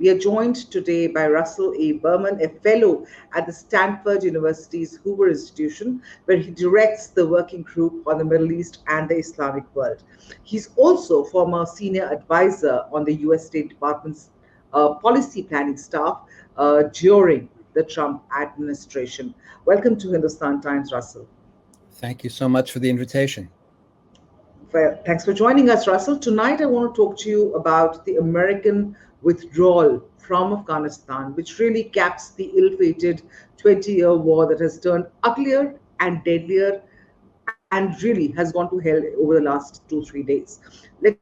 We are joined today by Russell A. Berman, a fellow at the Stanford University's Hoover Institution, where he directs the working group on the Middle East and the Islamic world. He's also former senior advisor on the U.S. State Department's policy planning staff during the Trump administration. Welcome to Hindustan Times, Russell. Thank you so much for the invitation. Well, thanks for joining us, Russell. Tonight, I want to talk to you about the American withdrawal from Afghanistan, which really caps the ill-fated 20-year war that has turned uglier and deadlier and really has gone to hell over the last 2-3 days. Let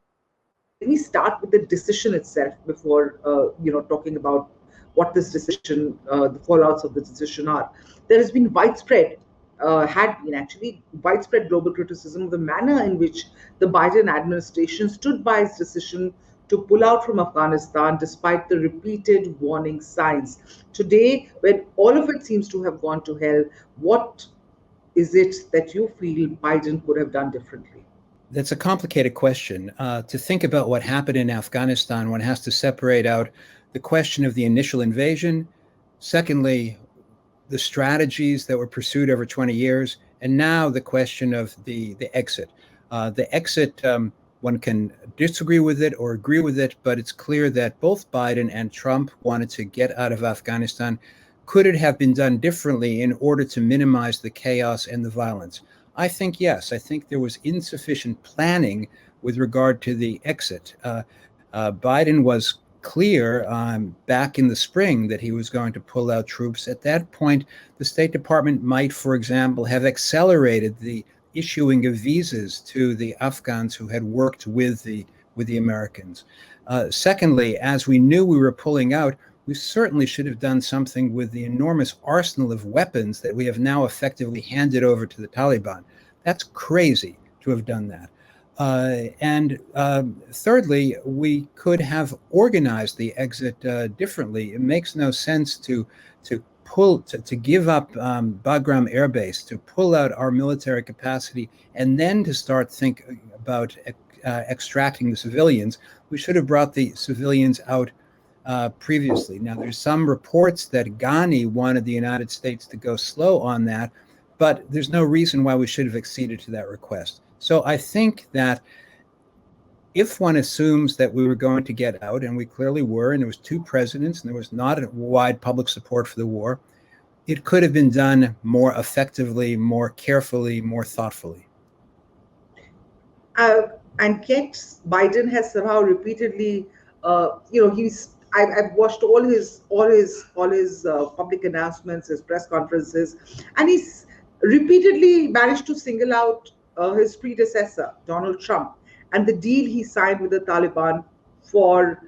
me start with the decision itself before talking about what this decision, the fallouts of the decision are. There has been had been actually widespread global criticism of the manner in which the Biden administration stood by its decision to pull out from Afghanistan despite the repeated warning signs. Today, when all of it seems to have gone to hell, what is it that you feel Biden could have done differently? That's a complicated question. To think about what happened in Afghanistan, one has to separate out the question of the initial invasion, secondly, the strategies that were pursued over 20 years, and now the question of the exit. The exit, one can disagree with it or agree with it, but it's clear that both Biden and Trump wanted to get out of Afghanistan. Could it have been done differently in order to minimize the chaos and the violence? I think yes. I think there was insufficient planning with regard to the exit. Biden was clear back in the spring that he was going to pull out troops. At that point, the State Department might, for example, have accelerated the issuing of visas to the Afghans who had worked with the Americans. Secondly, as we knew we were pulling out, we certainly should have done something with the enormous arsenal of weapons that we have now effectively handed over to the Taliban. That's crazy to have done that. Thirdly, we could have organized the exit differently. It makes no sense to give up Bagram Air Base, to pull out our military capacity, and then to start thinking about extracting the civilians. We should have brought the civilians out previously. Now, there's some reports that Ghani wanted the United States to go slow on that, but there's no reason why we should have acceded to that request. So I think that if one assumes that we were going to get out, and we clearly were, and there was 2 presidents, and there was not a wide public support for the war, it could have been done more effectively, more carefully, more thoughtfully. And yet, Biden has somehow repeatedly, I've watched all his public announcements, his press conferences, and he's repeatedly managed to single out his predecessor, Donald Trump, and the deal he signed with the Taliban for,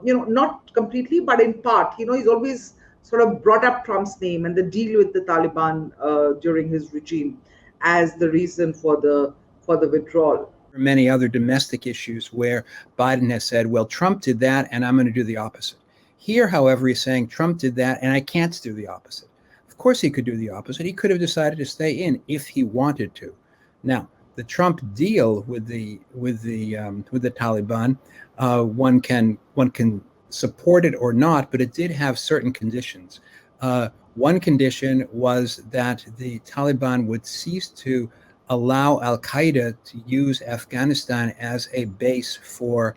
not completely, but in part. He's always sort of brought up Trump's name and the deal with the Taliban during his regime as the reason for the withdrawal. Many other domestic issues where Biden has said, well, Trump did that, and I'm going to do the opposite. Here, however, he's saying Trump did that, and I can't do the opposite. Of course, he could do the opposite. He could have decided to stay in if he wanted to. Now, the Trump deal with the Taliban, one can support it or not, but it did have certain conditions. One condition was that the Taliban would cease to allow al-Qaeda to use Afghanistan as a base for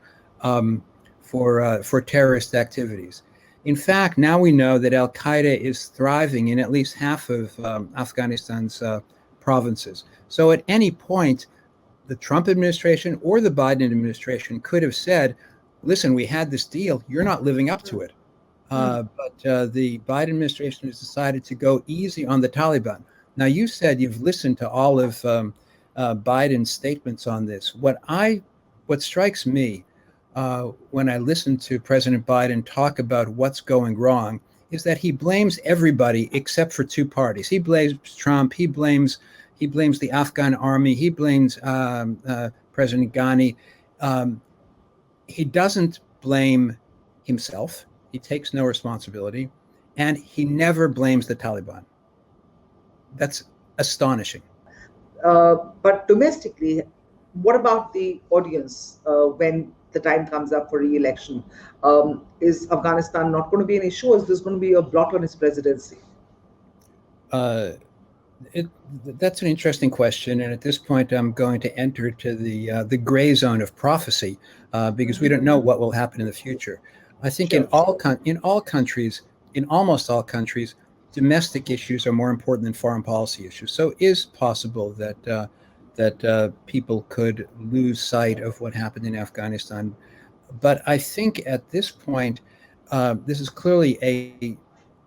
terrorist activities. In fact, now we know that al-Qaeda is thriving in at least half of Afghanistan's provinces. So at any point, the Trump administration or the Biden administration could have said, listen, we had this deal, you're not living up to it. But the Biden administration has decided to go easy on the Taliban. Now, you said you've listened to all of Biden's statements on this. What strikes me when I listen to President Biden talk about what's going wrong is that he blames everybody except for 2 parties. He blames Trump. He blames the Afghan army. He blames President Ghani. He doesn't blame himself. He takes no responsibility, and he never blames the Taliban. That's astonishing. But domestically, what about the audience when the time comes up for re-election, is Afghanistan not going to be an issue, or is this going to be a blot on his presidency? Uh, that's an interesting question, and at this point, I'm going to enter to the gray zone of prophecy because we don't know what will happen in the future. I think Sure. in almost all countries, domestic issues are more important than foreign policy issues. So it is possible that people could lose sight of what happened in Afghanistan. But I think at this point, this is clearly a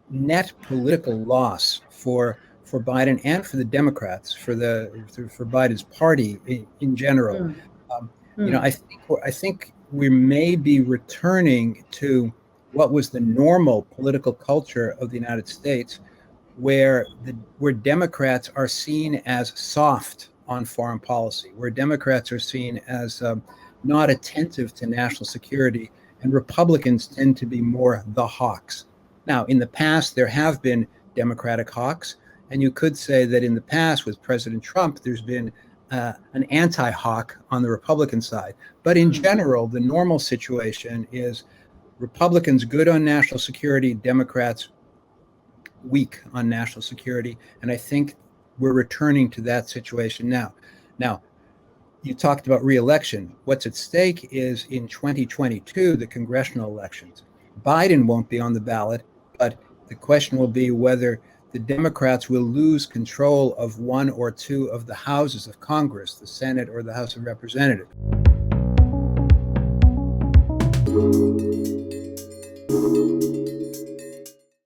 net political loss for Biden and for the Democrats, for Biden's party in general. Hmm. You know, Hmm. I think we may be returning to what was the normal political culture of the United States, where Democrats are seen as soft on foreign policy, where Democrats are seen as not attentive to national security, and Republicans tend to be more the hawks. Now, in the past, there have been Democratic hawks, and you could say that in the past, with President Trump, there's been an anti-hawk on the Republican side. But in general, the normal situation is Republicans good on national security, Democrats weak on national security. And I think we're returning to that situation now. Now, you talked about re-election. What's at stake is in 2022, the congressional elections. Biden won't be on the ballot, but the question will be whether the Democrats will lose control of one or two of the houses of Congress, the Senate or the House of Representatives.